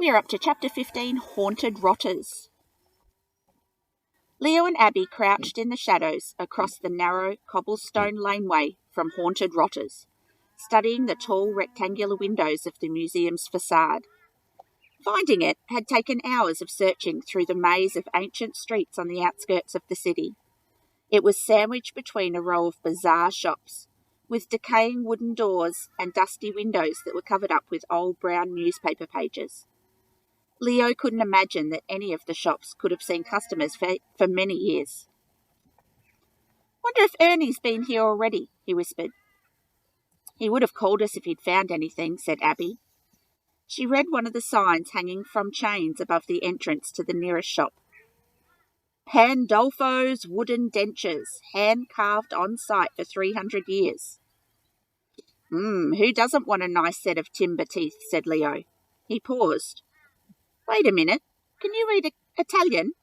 We are up to Chapter 15, Haunted Rotters. Leo and Abby crouched in the shadows across the narrow cobblestone laneway from Haunted Rotters, studying the tall rectangular windows of the museum's facade. Finding it had taken hours of searching through the maze of ancient streets on the outskirts of the city. It was sandwiched between a row of bizarre shops, with decaying wooden doors and dusty windows that were covered up with old brown newspaper pages. Leo couldn't imagine that any of the shops could have seen customers for many years. "Wonder if Ernie's been here already," he whispered. "He would have called us if he'd found anything," said Abby. She read one of the signs hanging from chains above the entrance to the nearest shop. "Pandolfo's Wooden Dentures, hand-carved on site for 300 years. Who doesn't want a nice set of timber teeth?" said Leo. He paused. "Wait a minute. Can you read Italian?"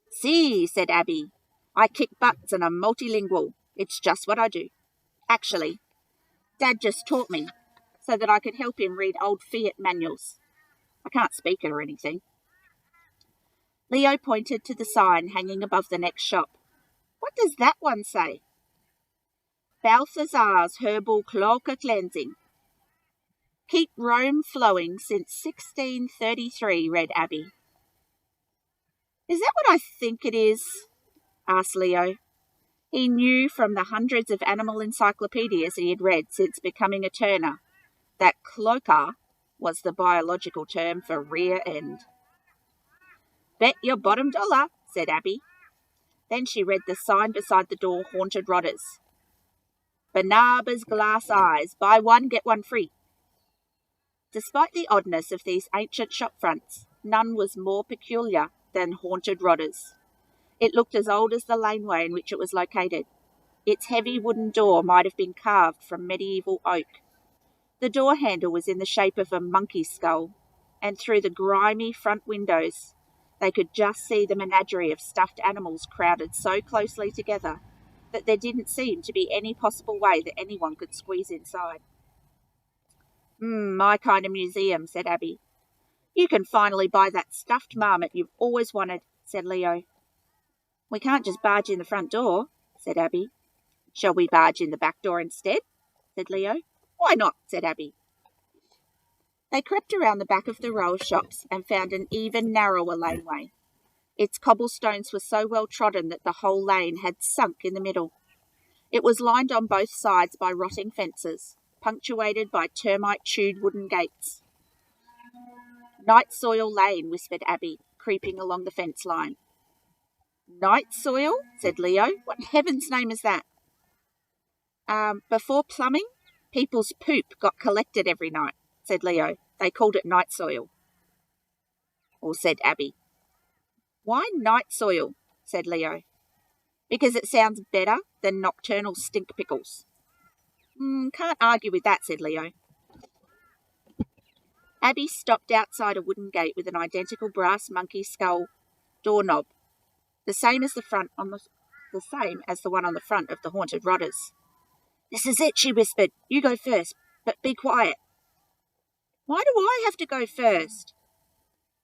"Si," said Abby. "I kick butts and I'm multilingual. It's just what I do. Actually, Dad just taught me so that I could help him read old Fiat manuals. I can't speak it or anything." Leo pointed to the sign hanging above the next shop. "What does that one say?" "Balthazar's Herbal Cloaca Cleansing. Keep Rome flowing since 1633, read Abby. "Is that what I think it is?" asked Leo. He knew from the hundreds of animal encyclopedias he had read since becoming a turner that cloaca was the biological term for rear end. "Bet your bottom dollar," said Abby. Then she read the sign beside the door, Haunted Rotters. "Barnabas Glass Eyes, buy one, get one free." Despite the oddness of these ancient shop fronts, none was more peculiar than Haunted Rotters. It looked as old as the laneway in which it was located. Its heavy wooden door might have been carved from medieval oak. The door handle was in the shape of a monkey skull, and through the grimy front windows they could just see the menagerie of stuffed animals crowded so closely together that there didn't seem to be any possible way that anyone could squeeze inside. "My kind of museum," said Abby. "You can finally buy that stuffed marmot you've always wanted," said Leo. "We can't just barge in the front door," said Abby. "Shall we barge in the back door instead?" said Leo. "Why not?" said Abby. They crept around the back of the row of shops and found an even narrower laneway. Its cobblestones were so well trodden that the whole lane had sunk in the middle. It was lined on both sides by rotting fences, punctuated by termite-chewed wooden gates. "Night Soil Lane," whispered Abby, creeping along the fence line. "Night soil?" said Leo. "What in heaven's name is that?" Before plumbing, people's poop got collected every night," said Leo. "They called it night soil." Or said Abby. "Why night soil?" said Leo. "Because it sounds better than nocturnal stink pickles." "Can't argue with that," said Leo. Abby stopped outside a wooden gate with an identical brass monkey skull doorknob, the same as the one on the front of the Haunted Rotters. "This is it," she whispered. "You go first, but be quiet." "Why do I have to go first?"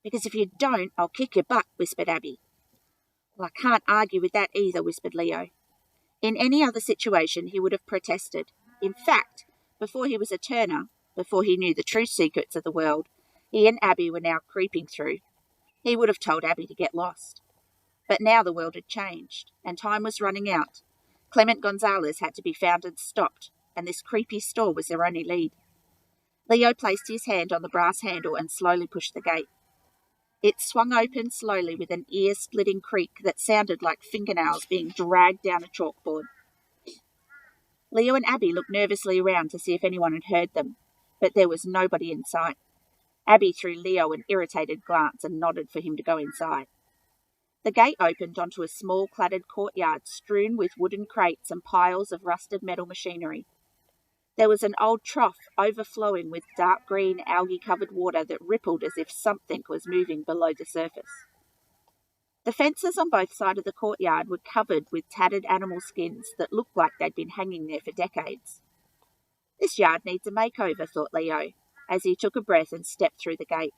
"Because if you don't, I'll kick your butt," whispered Abby. "Well, I can't argue with that either," whispered Leo. In any other situation, he would have protested. In fact, before he was a turner, before he knew the true secrets of the world he and Abby were now creeping through, he would have told Abby to get lost. But now the world had changed, and time was running out. Clement Gonzalez had to be found and stopped, and this creepy store was their only lead. Leo placed his hand on the brass handle and slowly pushed the gate. It swung open slowly with an ear-splitting creak that sounded like fingernails being dragged down a chalkboard. Leo and Abby looked nervously around to see if anyone had heard them, but there was nobody in sight. Abby threw Leo an irritated glance and nodded for him to go inside. The gate opened onto a small cladded courtyard strewn with wooden crates and piles of rusted metal machinery. There was an old trough overflowing with dark green algae-covered water that rippled as if something was moving below the surface. The fences on both sides of the courtyard were covered with tattered animal skins that looked like they'd been hanging there for decades. "This yard needs a makeover," thought Leo, as he took a breath and stepped through the gate.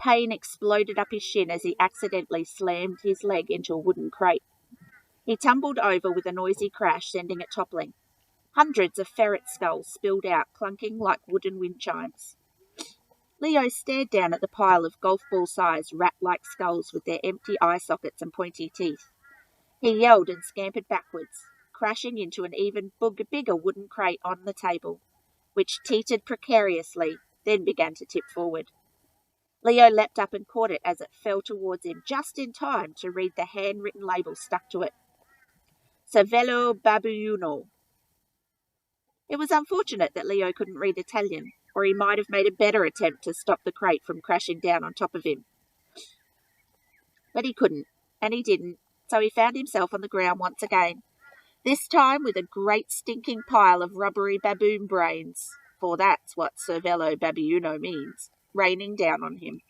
Pain exploded up his shin as he accidentally slammed his leg into a wooden crate. He tumbled over with a noisy crash, sending it toppling. Hundreds of ferret skulls spilled out, clunking like wooden wind chimes. Leo stared down at the pile of golf ball-sized rat-like skulls with their empty eye sockets and pointy teeth. He yelled and scampered backwards, crashing into an even bigger wooden crate on the table, which teetered precariously, then began to tip forward. Leo leapt up and caught it as it fell towards him, just in time to read the handwritten label stuck to it. Cervello Babuino. It was unfortunate that Leo couldn't read Italian, or he might have made a better attempt to stop the crate from crashing down on top of him. But he couldn't, and he didn't, so he found himself on the ground once again, this time with a great stinking pile of rubbery baboon brains, for that's what Cervello Babuino means, raining down on him.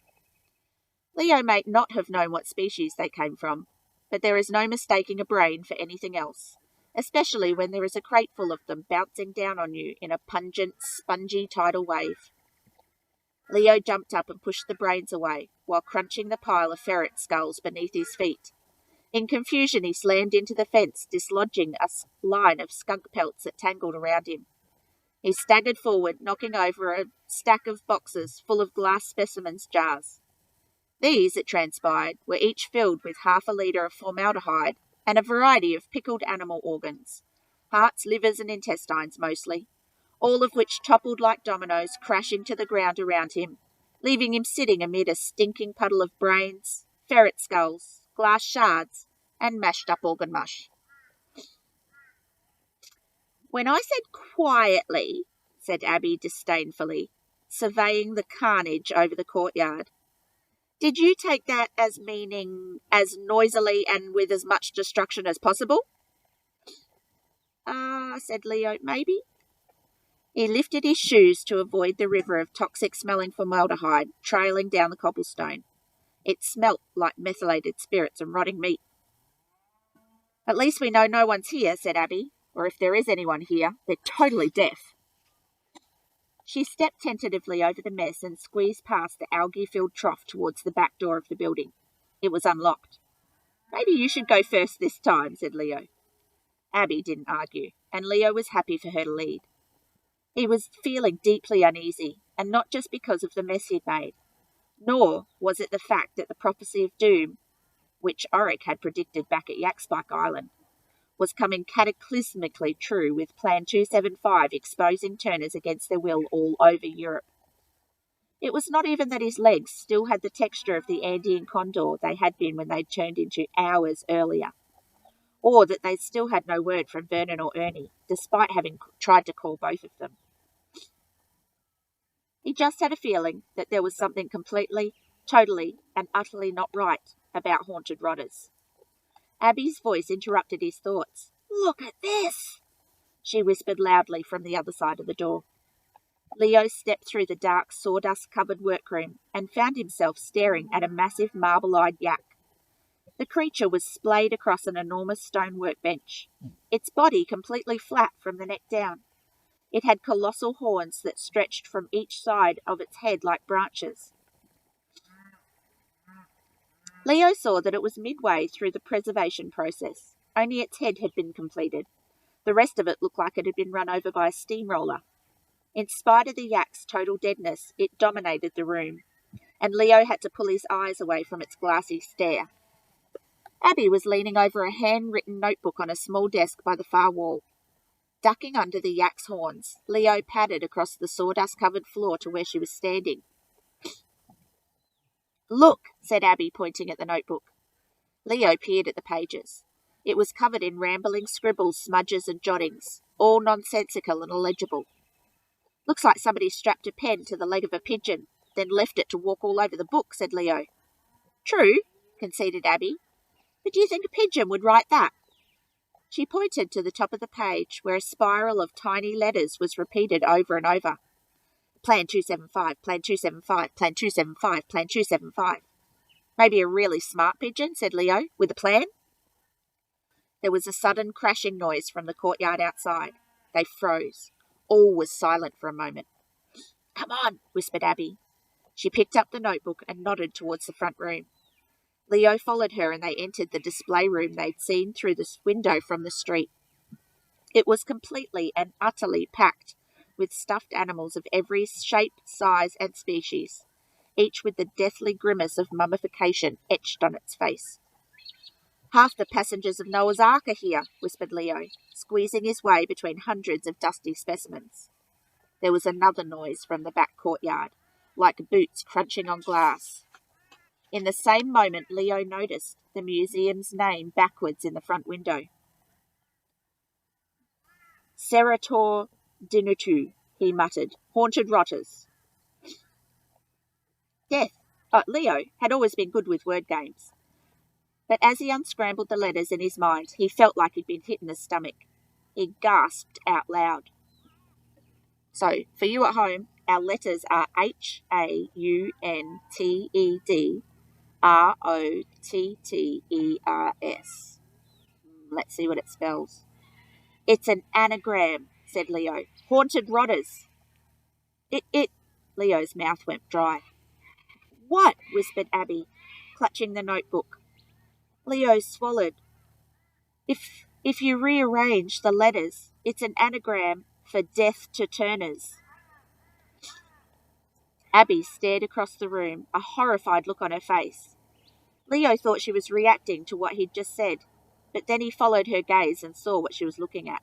Leo may not have known what species they came from, but there is no mistaking a brain for anything else, especially when there is a crate full of them bouncing down on you in a pungent, spongy tidal wave. Leo jumped up and pushed the brains away, while crunching the pile of ferret skulls beneath his feet. In confusion, he slammed into the fence, dislodging a line of skunk pelts that tangled around him. He staggered forward, knocking over a stack of boxes full of glass specimens jars. These, it transpired, were each filled with 1/2 litre of formaldehyde and a variety of pickled animal organs, hearts, livers and intestines mostly, all of which toppled like dominoes, crashing to the ground around him, leaving him sitting amid a stinking puddle of brains, ferret skulls, glass shards, and mashed-up organ mush. "When I said quietly," said Abby disdainfully, surveying the carnage over the courtyard, "did you take that as meaning as noisily and with as much destruction as possible?" Said Leo, "maybe." He lifted his shoes to avoid the river of toxic-smelling formaldehyde trailing down the cobblestone. It smelt like methylated spirits and rotting meat. "At least we know no one's here," said Abby, "or if there is anyone here, they're totally deaf." She stepped tentatively over the mess and squeezed past the algae-filled trough towards the back door of the building. It was unlocked. "Maybe you should go first this time," said Leo. Abby didn't argue, and Leo was happy for her to lead. He was feeling deeply uneasy, and not just because of the mess he'd made, nor was it the fact that the prophecy of doom, which Oric had predicted back at Yakspike Island, was coming cataclysmically true, with Plan 275 exposing turners against their will all over Europe. It was not even that his legs still had the texture of the Andean condor they had been when they'd turned into hours earlier, or that they still had no word from Vernon or Ernie, despite having tried to call both of them. He just had a feeling that there was something completely, totally, and utterly not right about haunted rotters. Abby's voice interrupted his thoughts. "Look at this!" she whispered loudly from the other side of the door. Leo stepped through the dark, sawdust-covered workroom and found himself staring at a massive marble-eyed yak. The creature was splayed across an enormous stone workbench, its body completely flat from the neck down. It had colossal horns that stretched from each side of its head like branches. Leo saw that it was midway through the preservation process. Only its head had been completed. The rest of it looked like it had been run over by a steamroller. In spite of the yak's total deadness, it dominated the room, and Leo had to pull his eyes away from its glassy stare. Abby was leaning over a handwritten notebook on a small desk by the far wall. Ducking under the yak's horns, Leo padded across the sawdust-covered floor to where she was standing. "Look," said Abby, pointing at the notebook. Leo peered at the pages. It was covered in rambling scribbles, smudges and jottings, all nonsensical and illegible. "Looks like somebody strapped a pen to the leg of a pigeon, then left it to walk all over the book," said Leo. "True," conceded Abby. "But do you think a pigeon would write that?" She pointed to the top of the page, where a spiral of tiny letters was repeated over and over. Plan 275, Plan 275, Plan 275, Plan 275. "Maybe a really smart pigeon," said Leo, "with a plan." There was a sudden crashing noise from the courtyard outside. They froze. All was silent for a moment. "Come on," whispered Abby. She picked up the notebook and nodded towards the front room. Leo followed her and they entered the display room they'd seen through the window from the street. It was completely and utterly packed with stuffed animals of every shape, size, and species, each with the deathly grimace of mummification etched on its face. "Half the passengers of Noah's Ark are here," whispered Leo, squeezing his way between hundreds of dusty specimens. There was another noise from the back courtyard, like boots crunching on glass. In the same moment, Leo noticed the museum's name backwards in the front window. "Serator Dinutu," he muttered. "Haunted rotters." Leo had always been good with word games. But as he unscrambled the letters in his mind, he felt like he'd been hit in the stomach. He gasped out loud. So, for you at home, our letters are HAUNTEDROTTERS. Let's see what it spells. "It's an anagram," said Leo. "Haunted rotters." Leo's mouth went dry. "What?" whispered Abby, clutching the notebook. Leo swallowed. If you rearrange the letters, it's an anagram for death to Turners." Abby stared across the room, a horrified look on her face. Leo thought she was reacting to what he'd just said, but then he followed her gaze and saw what she was looking at.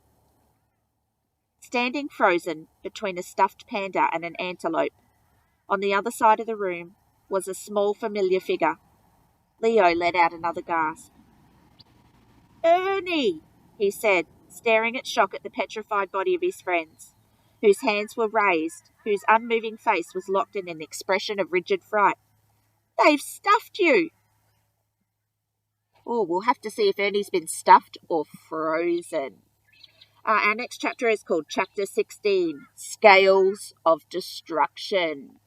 Standing frozen between a stuffed panda and an antelope, on the other side of the room, was a small familiar figure. Leo let out another gasp. "Ernie!" he said, staring at shock at the petrified body of his friends, whose hands were raised, whose unmoving face was locked in an expression of rigid fright. "They've stuffed you!" Oh, we'll have to see if Ernie's been stuffed or frozen. Our next chapter is called Chapter 16, Scales of Destruction.